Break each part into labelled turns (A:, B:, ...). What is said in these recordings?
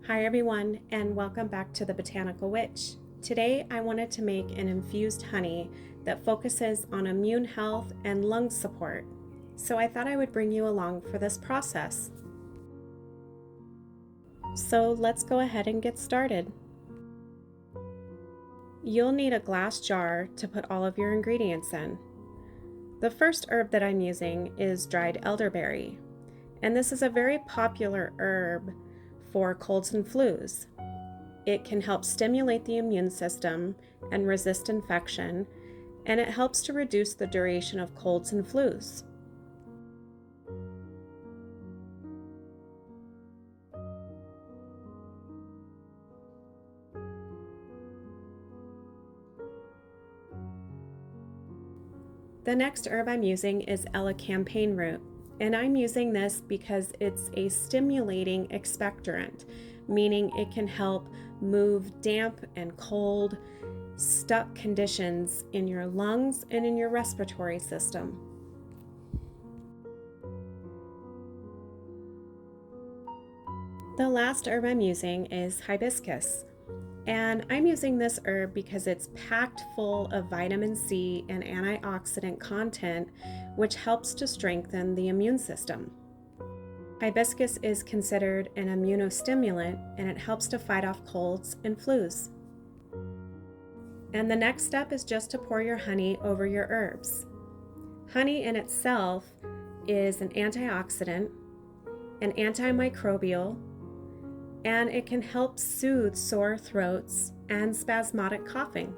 A: Hi everyone, and welcome back to the Botanical Witch. Today I wanted to make an infused honey that focuses on immune health and lung support. So I thought I would bring you along for this process. So let's go ahead and get started. You'll need a glass jar to put all of your ingredients in. The first herb that I'm using is dried elderberry, and this is a very popular herb for colds and flus. It can help stimulate the immune system and resist infection, and it helps to reduce the duration of colds and flus. The next herb I'm using is elecampane root, and I'm using this because it's a stimulating expectorant, meaning it can help move damp and cold, stuck conditions in your lungs and in your respiratory system. The last herb I'm using is hibiscus. And I'm using this herb because it's packed full of vitamin C and antioxidant content, which helps to strengthen the immune system. Hibiscus is considered an immunostimulant, and it helps to fight off colds and flus. And the next step is just to pour your honey over your herbs. Honey in itself is an antioxidant, an antimicrobial, and it can help soothe sore throats and spasmodic coughing.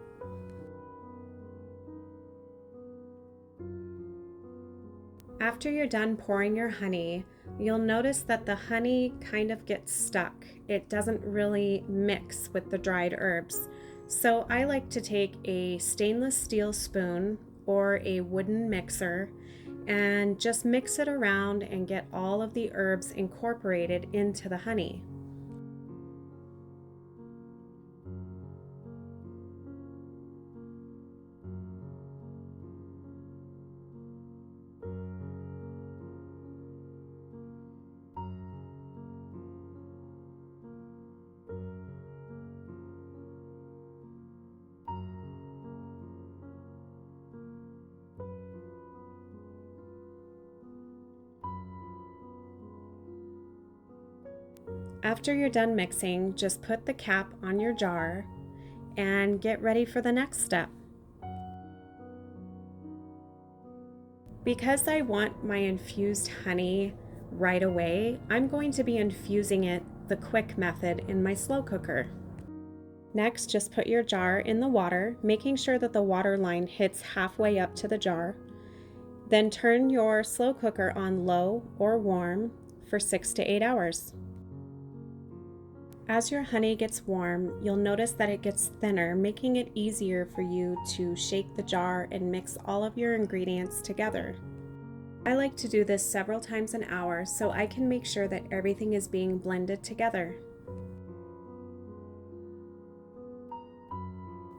A: After you're done pouring your honey, you'll notice that the honey kind of gets stuck. It doesn't really mix with the dried herbs. So I like to take a stainless steel spoon or a wooden mixer and just mix it around and get all of the herbs incorporated into the honey. After you're done mixing, just put the cap on your jar and get ready for the next step. Because I want my infused honey right away, I'm going to be infusing it the quick method in my slow cooker. Next, just put your jar in the water, making sure that the water line hits halfway up to the jar. Then turn your slow cooker on low or warm for 6 to 8 hours. As your honey gets warm, you'll notice that it gets thinner, making it easier for you to shake the jar and mix all of your ingredients together. I like to do this several times an hour so I can make sure that everything is being blended together.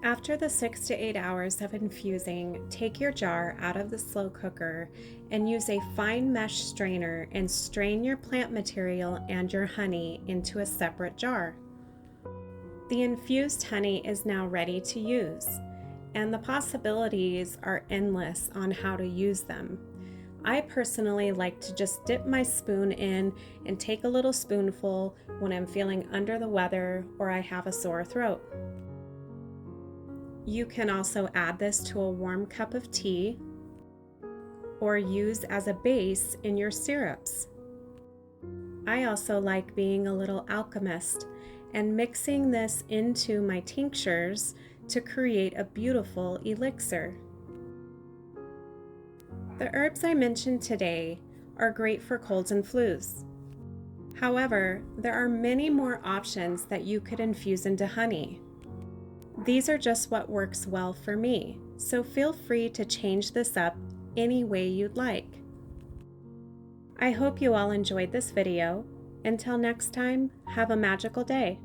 A: After the 6 to 8 hours of infusing, take your jar out of the slow cooker and use a fine mesh strainer and strain your plant material and your honey into a separate jar. The infused honey is now ready to use, and the possibilities are endless on how to use them. I personally like to just dip my spoon in and take a little spoonful when I'm feeling under the weather or I have a sore throat. You can also add this to a warm cup of tea or use as a base in your syrups. I also like being a little alchemist and mixing this into my tinctures to create a beautiful elixir. The herbs I mentioned today are great for colds and flus. However, there are many more options that you could infuse into honey. These are just what works well for me, so feel free to change this up any way you'd like. I hope you all enjoyed this video. Until next time, have a magical day.